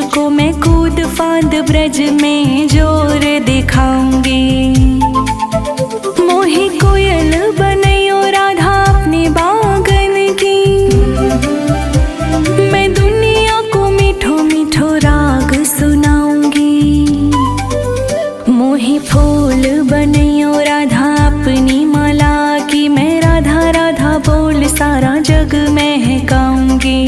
को मैं कूद फांद ब्रज में जोर दिखाऊंगी। मोही कोयल बनैयो राधा अपने बागन की, मैं दुनिया को मीठो मीठो राग सुनाऊंगी। मोही फूल बनैयो राधा अपनी माला की, मैं राधा राधा बोल सारा जग महकाऊंगी।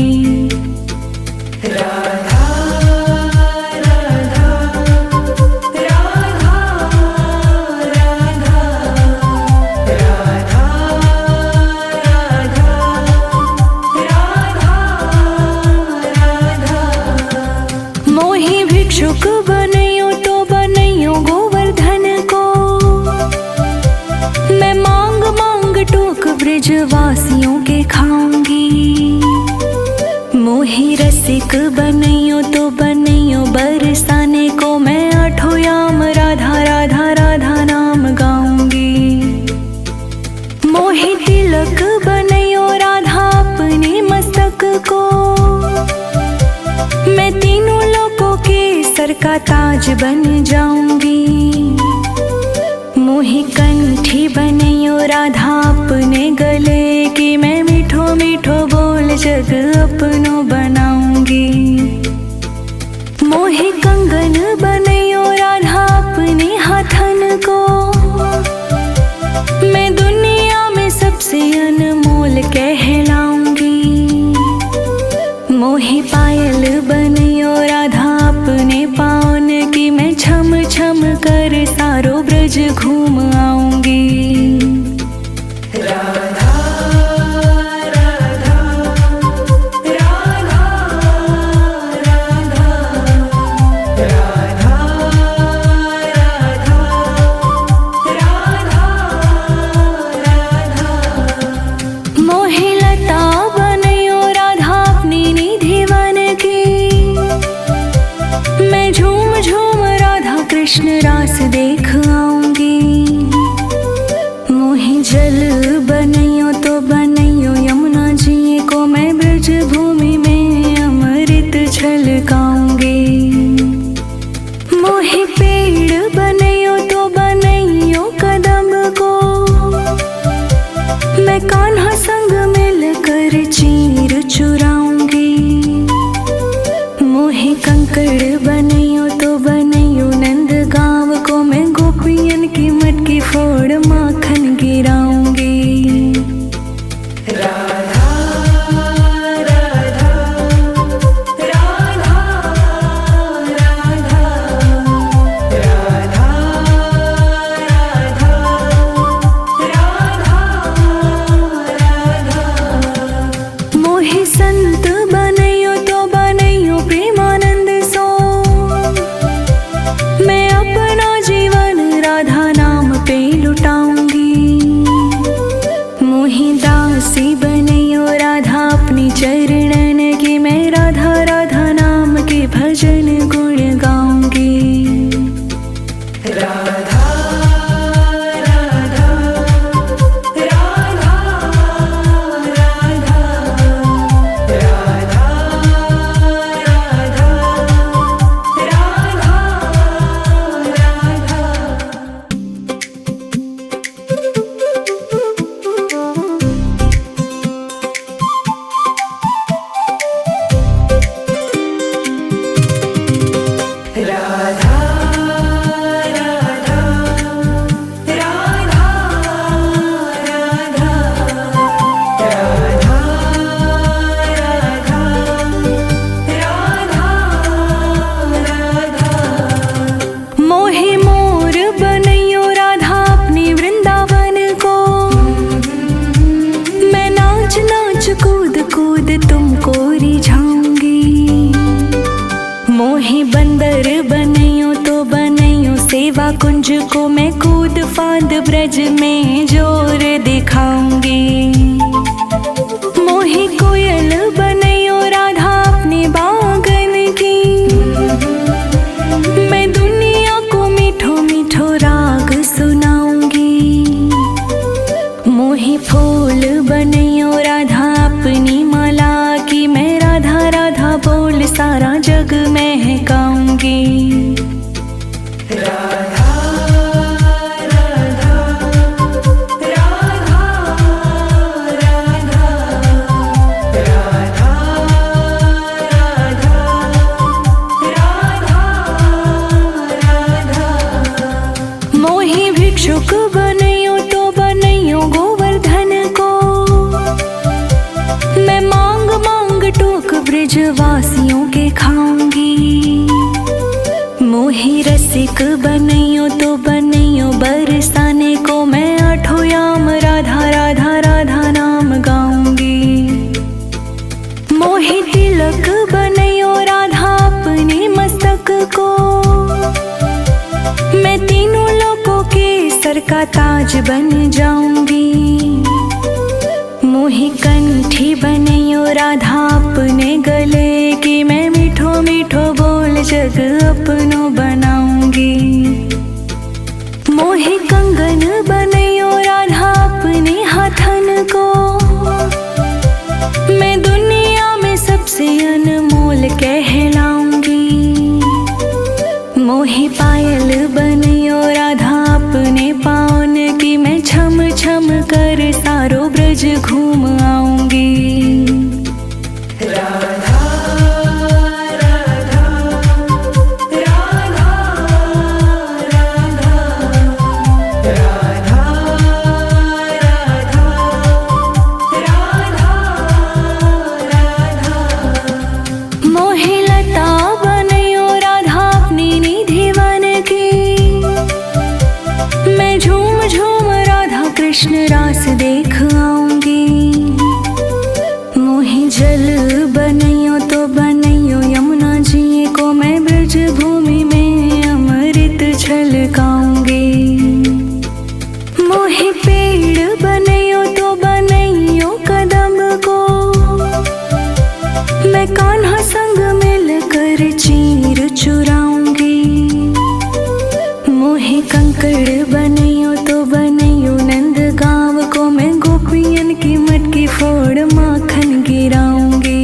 भिक्षुक बनैयो तो बनैयो गोवर्धन को, मैं मांग मांग टोक ब्रजवासियों के खाऊंगी। मोही रसिक बनैयो तो बनैयो बरसाने को, मैं आठों याम राधा राधा राधा नाम गाऊंगी। मोही तिलक बनैयो राधा अपने मस्तक को, मैं तीनों लोगों के सर का ताज बन जाऊंगी। मोही कंठी बनैयो राधा अपने गले की, मैं मीठो मीठो बोल जग अपनो बनाऊंगी। मोही कंगन बनैयो राधा अपने हाथन को, मैं दुनिया में सबसे अनमोल कहलाऊंगी। मोही पायल बनैयो राधा अपने पावन की, मैं छम छम कर सारो ब्रज घूम आऊंगी। राधा राधा राधा राधा राधा राधा राधा। मोही लता बनैयो राधा अपनी निधि वन की, मैं झूम झूम राधा कृष्ण रास देख आऊंगी। मोही जल बनैयो तो बनैयो यमुना जी को, मैं ब्रज भूमि में अमृत छलकाऊंगी। मोही पेड़ बनैयो तो बनैयो कदम को, मैं कान्हा संग मिलकर चीर चुराऊंगी। मोही कंकड़ बनैयो तो बनैयो नंद गाँव को, मैं गोपियन की मटकी फोड़ माखन गिराऊंगी। राधा राधा राधा राधा राधा राधा राधा। मोही संत बनैयो तो बनैयो प्रेमानंद सो, मैं अपना जीवन राधा नाम पे लुटाऊंगी। मोही दासी बनैयो राधा अपनी चरणन की, मैं राधा राधा नाम के भजन गुण गाऊंगी। राधा राधा राधा राधा राधा राधा राधा। राधा राधा राधा राधा राधा राधा राधा। मोही मोर बनैयो राधा अपनी वृंदावन को, मैं नाच नाच कूद कूद तुमको रिझाऊंगी। मोही बंदर बनैयो तो बनैयो सेवा कुंज को, मैं कूद फांद ब्रज में जोर दिखाऊंगी। मोही कोयल बनैयो राधा अपने बागन की, मैं दुनिया को मीठो मीठो राग सुनाऊंगी। मोही फूल बनैयो राधा अपनी माला की, मैं राधा राधा बोल सारा जग में ब्रजवासियों के खाऊंगी। मोहि रसिक बनैयो तो बनैयो बरसाने को मैं आठों याम राधा राधा राधा नाम गाऊंगी। मोहि तिलक बनैयो राधा अपने मस्तक को, मैं तीनों लोकों के सर का ताज बन जाऊंगी। मोहि कंठी बनैयो राधा अपने गले की, मैं मीठो मीठो बोल जग अपनो बनाऊंगी। मोहि कंगन बनैयो राधा अपने हाथन को, मैं दुनिया में सबसे अनमोल कहलाऊंगी। मोहि पायल बनैयो राधा अपने पाँव की, मैं छम छम कर सारो ब्रज घूम आऊंगी। राधा राधा राधा राधा राधा राधा राधा। मोहि लता बनैयो राधा अपनी निधि वन की, मैं झूम झूम राधा कृष्ण रास देख आऊंगी। मोहि जल बनैयो तो बनैयो यमुना जी को, मैं ब्रज भूमि में अमृत छलकाऊंगी। मोहि पेड़ बनैयो तो बनैयो कदम को, मैं कान्हा संग मिलकर चीर चुराऊंगी। मोहि कंकड़ बनैयो तो बनैयो नंद गाँव को, मैं गोपियन की मटकी फोड़ माखन गिराऊंगी।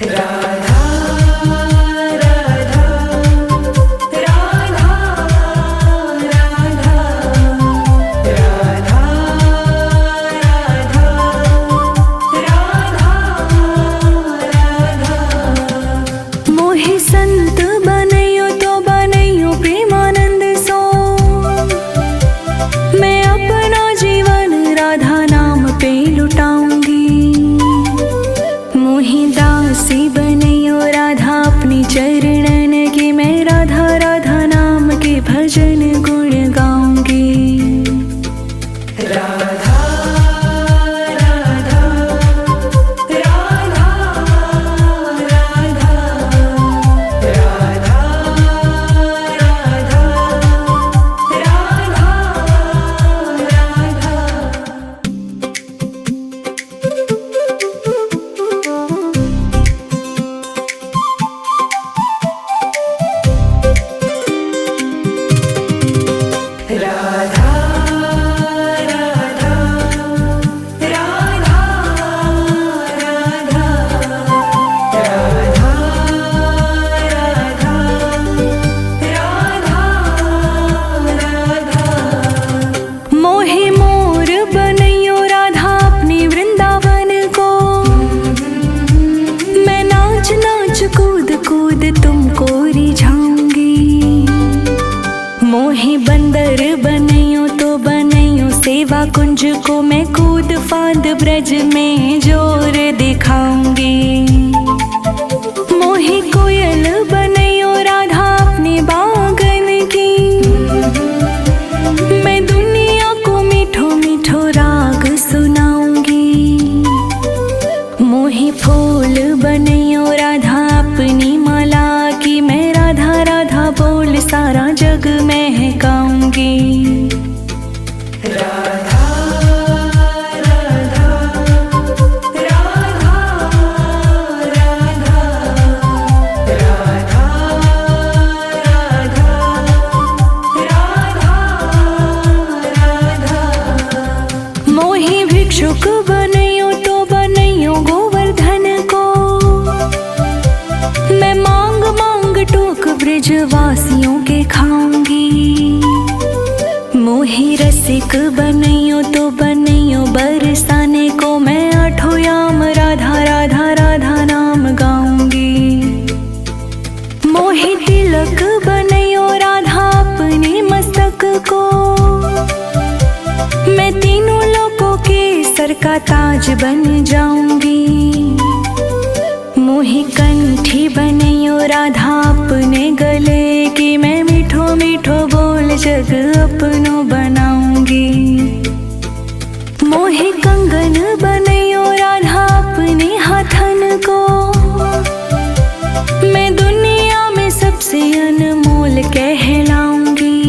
राधा राधा राधा राधा राधा राधा राधा। मोहि संत बनैयो तो बनैयो प्रेमानंद सो, मैं अपना जीवन राधा नाम पे लुटाऊंगी। मोहि दासी बनैयो राधा अपनी चरणन की, मैं राधा राधा नाम के भजन गुण गाऊंगी। राधा राधा राधा राधा राधा राधा राधा। राधा राधा राधा राधा राधा राधा राधा। मोहि मोर बनैयो राधा अपनी वृंदावन को, मैं नाच नाच कूद कूद तुमको रिझाऊंगी। मोहि बंदर बनैयो तो बनैयो सेवा कुंज को, मैं कूद फांद ब्रज में जोर दिखाऊंगी। मोहि कोयल बनैयो राधा अपने बागन की, मैं दुनिया को मीठो मीठो राग सुनाऊंगी। मोहि फूल बनैयो राधा अपनी माला की, मैं राधा राधा बोल सारा जग महकाऊंगी। राधा राधा राधा राधा राधा राधा राधा राधा। मोहि भिक्षुक बनैयो तो बनैयो गोवर्धन को, मैं मांग मांग टोक ब्रजवासियों के खाऊंगी। मोहि रसिक बनैयो तो बनैयो बरसाने को, मैं आठों याम राधा राधा राधा नाम गाऊंगी। मोहि तिलक बनैयो राधा अपने मस्तक को, मैं तीनों लोकों के सर का ताज बन जाऊंगी। मोहि कंठी बनैयो राधा अपने गले की मैं मीठो मीठो बोल जग अपनो बनाऊंगी। मोहि कंगन बनैयो राधा अपने हाथन को मैं दुनिया में सबसे अनमोल कहलाऊंगी।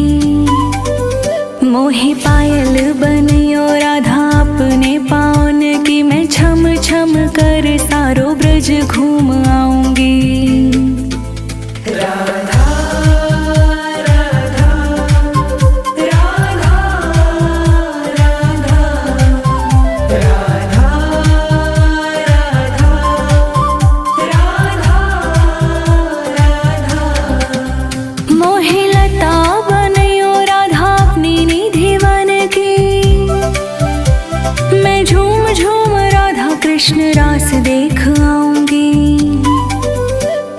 मोहि पायल बनैयो राधा अपने पावन की मैं छम छम कर सारो ब्रज घूम आऊंगी। राधा राधा राधा राधा राधा राधा राधा मोहि लता बनैयो राधा अपनी निधि वन की मैं झूम झूम राधा कृष्ण रास देख आऊंगी।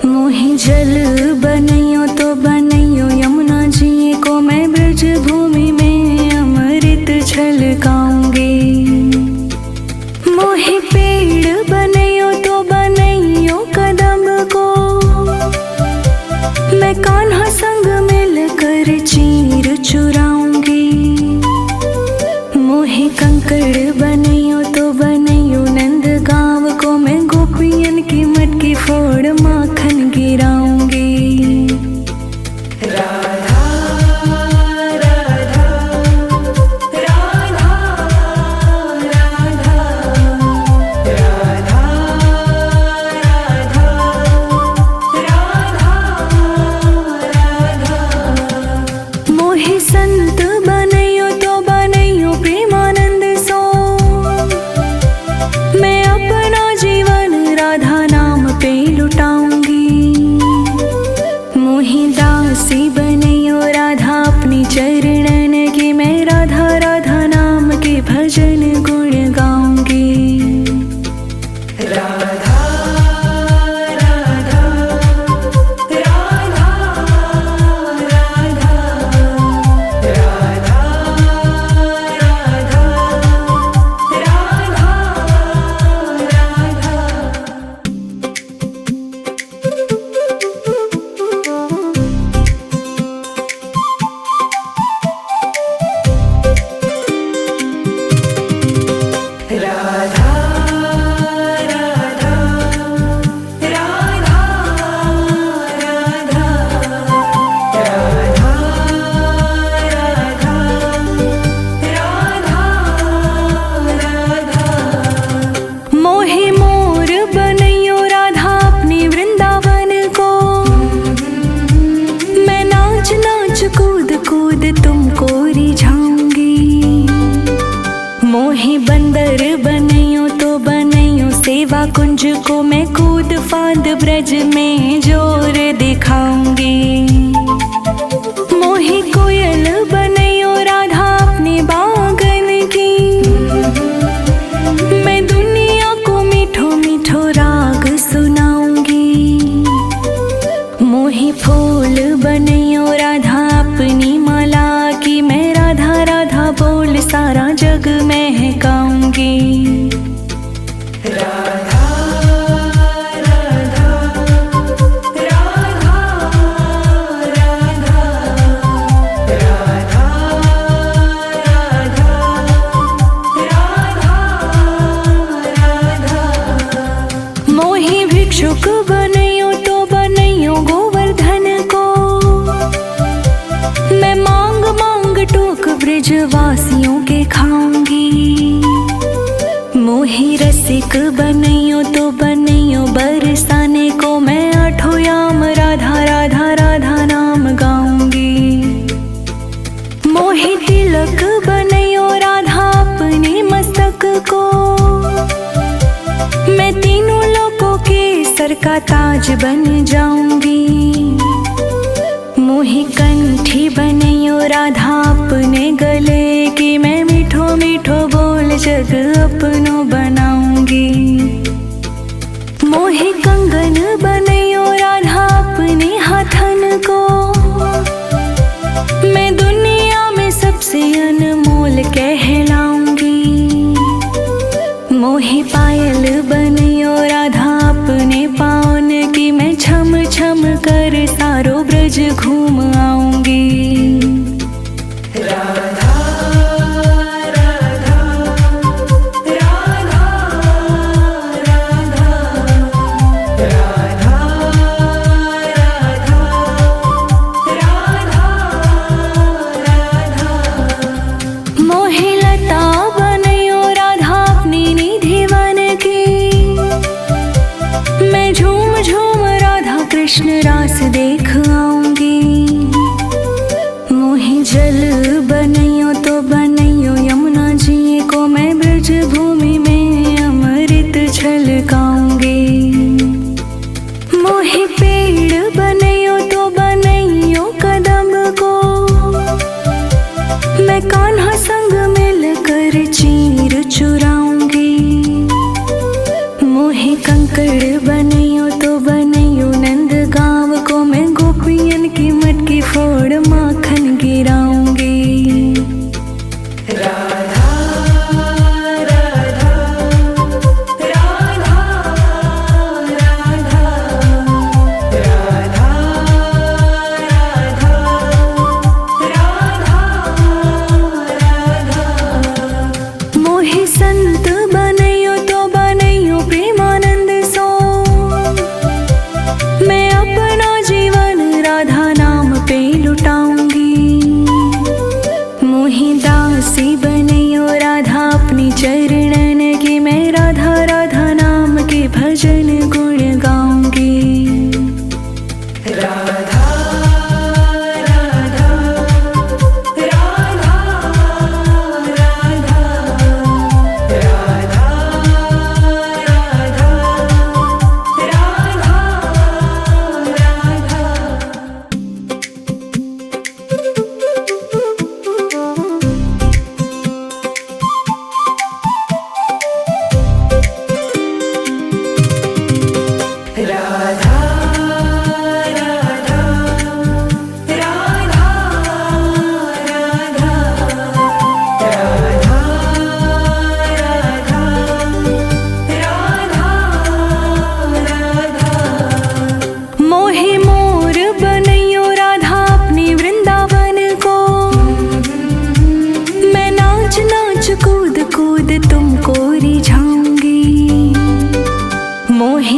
मोहि जल बनैयो तो बनैयो यमुना जी को मैं ब्रज भूमि में अमृत छलकाऊंगी। मोहि पेड़ बनैयो तो बनैयो कदम को मैं कान्हा संग मिलकर चीर चुराऊंगी। मोहि कंकड़ बनैयो तो बनैयो नंद गाँव को मैं गोपियन की मटकी फोड़ माखन गिराऊंगी। राधा राधा राधा राधा राधा राधा राधा मोहि संत बनैयो तो बनैयो प्रेमानंद सो मैं अपना जीवन राधा नाम पे लुटाऊंगी। मोहि दासी बनैयो राधा अपनी चरणन की मैं राधा राधा नाम के भजन गुण गाऊंगी। राधा राधा राधा राधा राधा राधा राधा राधा राधा राधा राधा राधा राधा राधा मोहि मोर बनैयो राधा अपनी वृंदावन को मैं नाच नाच कूद कूद तुमको रिझाऊंगी। मोहि बंदर बनैयो तो बनैयो सेवा कुंज को मैं कूद फांद ब्रज में जोर दिखाऊंगी। मोहि कोयल बनैयो राधा अपने बागन की मैं दुनिया को मीठो मीठो राग सुनाऊंगी। मोहि फूल बनैयो राधा अपनी माला की मैं राधा राधा बोल सारा जग महकाऊंगी। राधा राधा राधा राधा राधा राधा राधा मोहि भिक्षुक बनैयो तो बनैयो गोवर्धन को मैं मांग मांग टोक ब्रजवासियों के खाऊंगी। मोहि रसिक बनैयो तो बनैयो बरसाने को मैं आठों याम राधा राधा राधा नाम गाऊंगी। मोहि तिलक बनैयो राधा अपने मस्तक को मैं तीनों लोकों के सर का ताज बन जाऊंगी। मोहि कंठी बनैयो राधा अपने गले की मैं मीठो मीठो बोल जग अपनो बनाऊंगी। मोहि कंगन बनैयो राधा अपने हाथन को मैं दुनिया में सबसे अनमोल कहलाऊंगी। मोहि पायल बनैयो राधा अपने पाँव कर सारो ब्रज घूम आऊंगी। कृष्ण रास देख आऊंगी। मोहि जल बनैयो तो बनैयो यमुना जी को मैं ब्रज भूमि में अमृत छलकाऊंगी। मोहि पेड़ बनैयो तो बनैयो कदम को मैं कान्हा संग मिलकर चीर चुराऊंगी। मोहि कंकड़ बनैयो तो बनैयो नंद गाँव को मैं गोपियन की मटकी फोड़ माखन गिराऊंगी। राधा राधा राधा राधा राधा राधा राधा। मोहि संत बनैयो तो बनैयो प्रेमानंद सो मैं अपना जीवन राधा नाम पे लुटाऊंगी। मोहि दासी बनैयो राधा अपनी चरणन की मैं राधा राधा नाम के भजन गुण गाऊंगी। राधा राधा राधा राधा राधा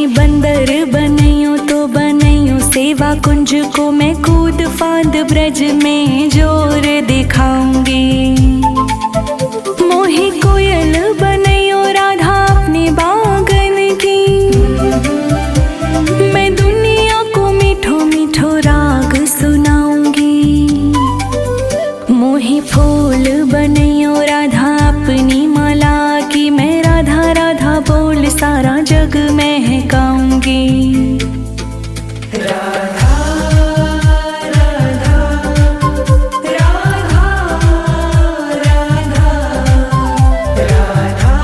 बंदर बनैयो तो बनैयो सेवा कुंज को मैं कूद फांद ब्रज में जोर दिखाऊंगी। मोहि कोयल बनैयो राधा अपने बागन की मैं दुनिया को मीठो मीठो राग सुनाऊंगी। मोहि फूल बनैयो राधा अपनी माला की मैं राधा राधा बोल सारा जग महकाऊंगी। राधा राधा राधा राधा राधा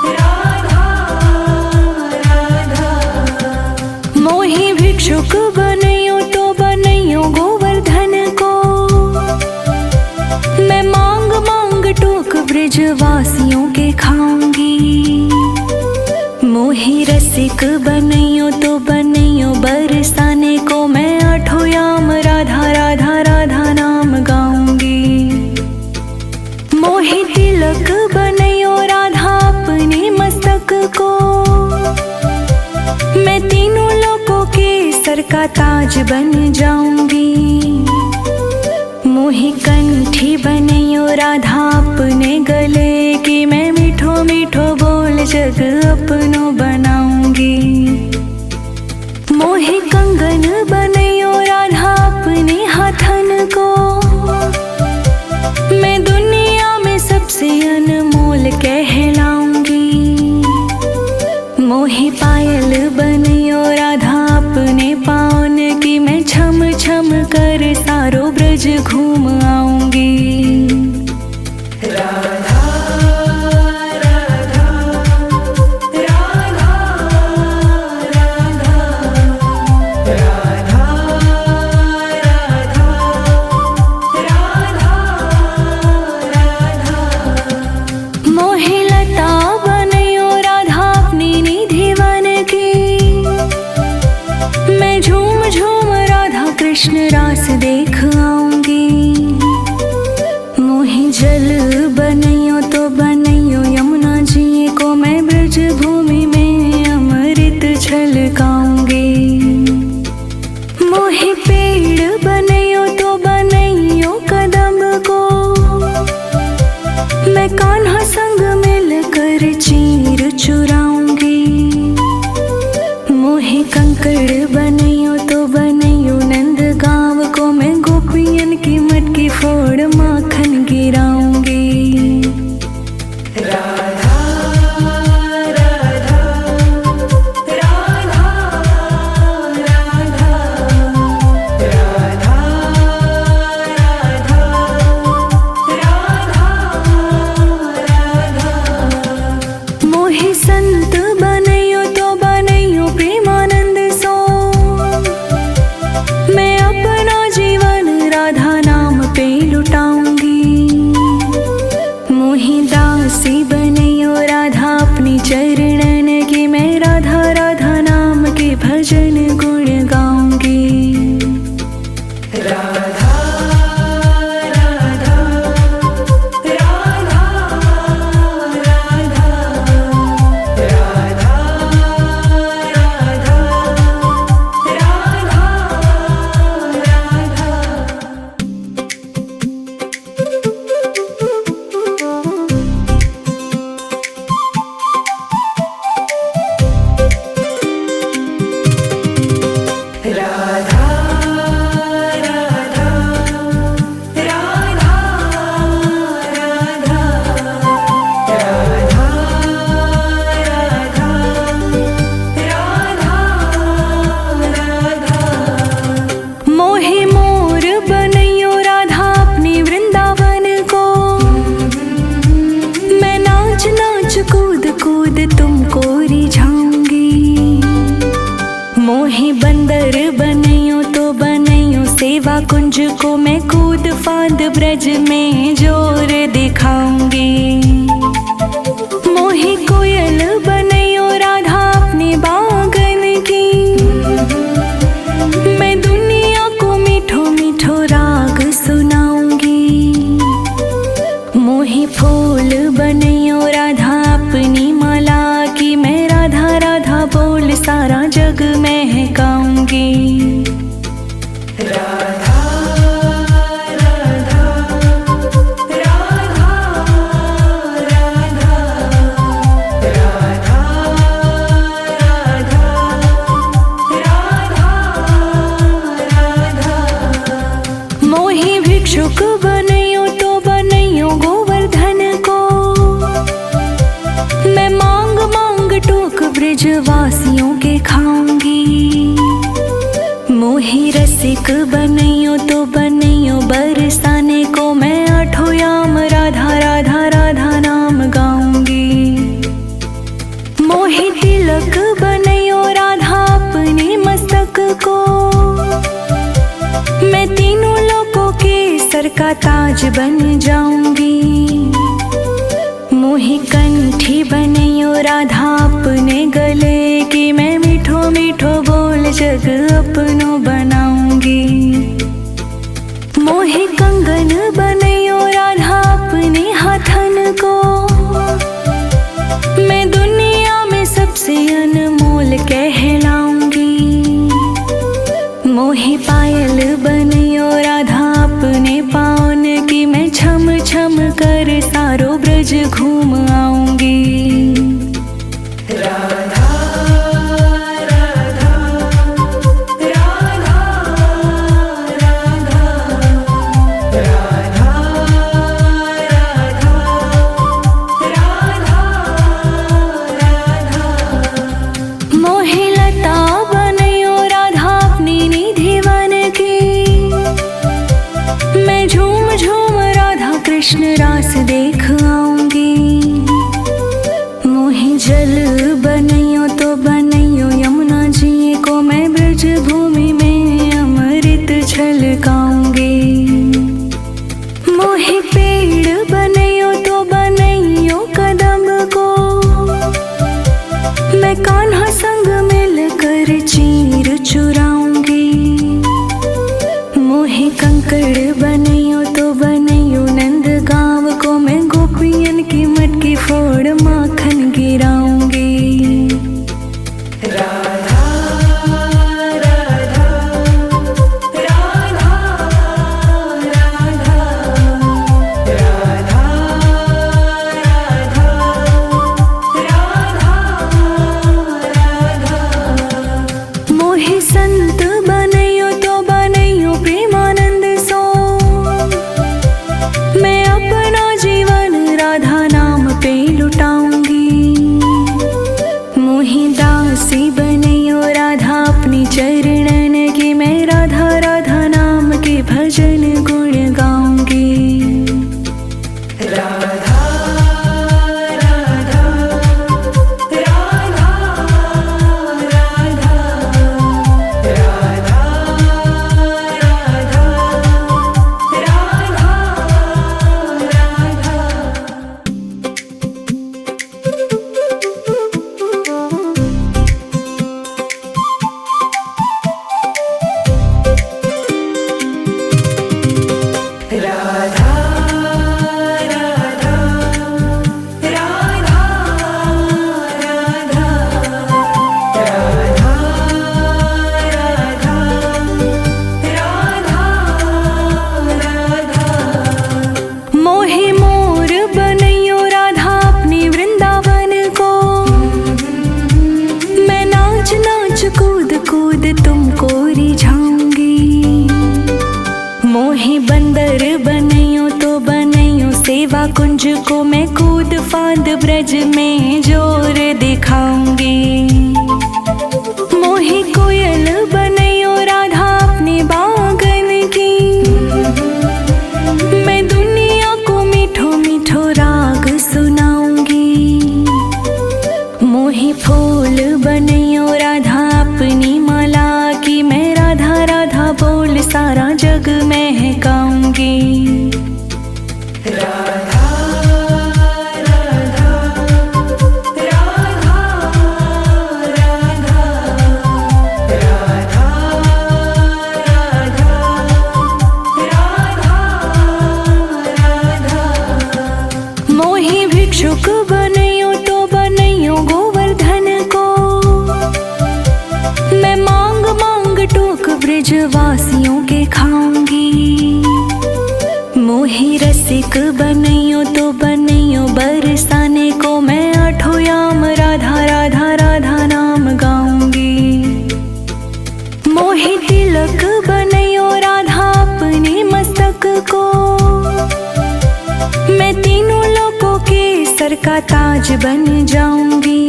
राधा राधा। मोहि भिक्षुक बनैयो तो बनैयो गोवर्धन को मैं मांग मांग टोक ब्रजवासियों के खाऊंगी। मोहि रसिक बनैयो तो बनैयो बरसाने को मैं आठों याम राधा राधा राधा नाम गाऊंगी। मोहि तिलक बनैयो राधा अपने मस्तक को मैं तीनों लोकों के सर का ताज बन जाऊंगी। मोहि कंठी बनैयो राधा अपने गले की मैं मीठो मीठो बोल जग अपनो बनाऊंगी। मोहि कंगन बनैयो राधा अपने हाथन को मैं दुनिया में सबसे अनमोल कहलाऊंगी। मोहि पायल बनैयो राधा अपने पाँव की मैं छम छम कर सारो ब्रज घूम आऊंगी। राधा राधा राधा राधा राधा राधा राधा। मोहि लता बनैयो राधा अपनी निधि वन की गाऊंगी। मोहे पेड़ बनैयो तो बनैयो कदम को, मैं कान्हा संग मिलकर चीर चुराऊंगी। मोहे कंकड़ बनैयो तो बनैयो नंद गाँव को, मैं गोपियन की मटकी फोड़ माखन गिराऊंगी। राधा राधा राधा राधा राधा राधा राधा। मोहे संत बनैयो तो बनैयो प्रेमानंद सो, मैं अपना जीवन राधा नाम पे लुटाऊंगी। मोहे दासी बनैयो राधा अपनी चरणन की, मैं राधा राधा नाम के भजन गुण गाऊंगी। राधा राधा राधा राधा राधा राधा राधा। राधा राधा राधा राधा राधा राधा राधा। मोहे मोर बनैयो राधा अपनी वृंदावन को, मैं नाच नाच कूद कूद तुमको रिझाऊंगी। मोहे बंदर बनैयो तो बनैयो सेवा कुंज को, मैं कूद फांद ब्रज में जोर दिखाऊंगी। मोहे कोयल बनैयो राधा अपने बागन की, मैं दुनिया को मीठो मीठो राग सुनाऊंगी। मोहे फूल बनैयो राधा अपनी माला की, मैं राधा राधा बोल सारा जग महकाऊंगी। राधा राधा राधा राधा राधा राधा राधा। मोहे भिक्षुक बनैयो तो बनैयो गोवर्धन को, मैं मांग मांग टोक ब्रजवासियों के खाऊंगी। मोहे रसिक बनैयो तो बनैयो बरसाने को, मैं आठों याम राधा राधा राधा नाम गाऊंगी। मोहे तिलक बनैयो राधा अपने मस्तक को, मैं तीनों लोकों के सर का ताज बन जाऊंगी। मोहे कंठी बनैयो राधा अपने गले की, मैं मीठो मीठो बोल जग अपनो बनाऊंगी। मोहे कंगन बनैयो राधा अपने हाथन को, मैं दुनिया में सबसे अनमोल कहलाऊंगी। मोहे पायल बनैयो राधा अपने पावन की, मैं छम छम कर सारो ब्रज घूम आऊंगी। राधा राधा राधा राधा राधा राधा राधा। मोहे लता बनैयो राधा अपनी निधि वन की, मैं झूम झूम राधा कृष्ण रास देख आऊंगी। मोहे जल बनैयो तो बनैयो यमुना जी को, मैं ब्रज भूमि में अमृत छलकाऊंगी। मोहे पेड़ बनैयो तो बनैयो कदम को, मैं कान्हा संग मिलकर चीर चुराऊंगी। मोहे कंकड़ बनैयो तो बनैयो नंद गाँव को, मैं कुंज को मैं कूद फांद ब्रज में जोर दिखाऊंगी। मोही कोयल बनैयो राधा अपने बागन की, मैं दुनिया को मीठो मीठो राग सुनाऊंगी। मोही फूल बनैयो राधा अपनी माला की, मैं राधा राधा बोल सारा जग महकाऊंगी। राधा राधा राधा राधा राधा राधा राधा। मोही भिक्षुक बनैयो तो बनैयो गोवर्धन को, मैं मांग मांग टोक ब्रजवासियों के खाऊंगी। मोही रसिक बनैयो तो बनैयो बरसाने को, मैं आठों याम राधा राधा राधा नाम गाऊंगी। मोही तिलक बनैयो राधा अपने मस्तक को, मैं तीनों लोकों के सर का ताज बन जाऊंगी।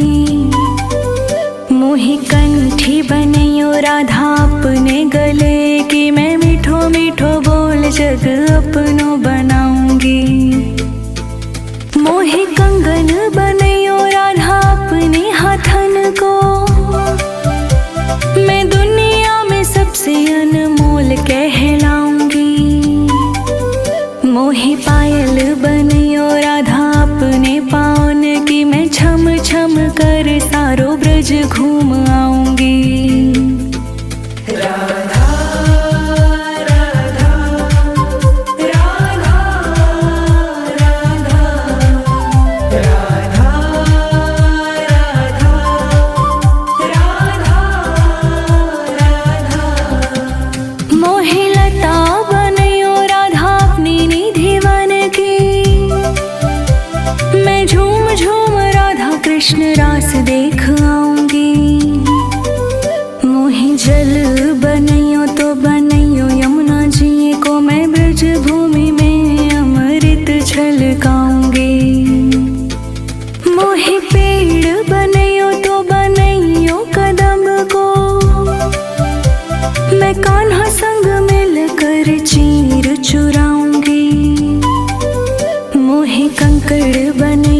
मोही कंठी बनैयो राधा अपने गले की, मैं मीठो मीठो बोल जग अपनो बनाऊंगी। मोही कंगन बनैयो राधा अपने हाथन को, मैं दुनिया में सबसे अनमोल कहलाऊंगी। मोही पायल बनैयो राधा अपने पावन की, मैं छम छम कर सारो ब्रज घूम आऊंगी। राधा राधा राधा राधा राधा राधा राधा। मोही लता बनैयो राधा अपनी निधि वन की, मैं झूम झूम राधा कृष्ण रास देख आऊंगी। मोही जल बनैयो तो बनैयो यमुना जी को, मैं ब्रज भूमि में अमृत छलकाऊंगी। मोही पेड़ बनैयो तो बनैयो कदम को, मैं कान्हा संग मिलकर चीर चुराऊंगी। मोही कंकड़ बने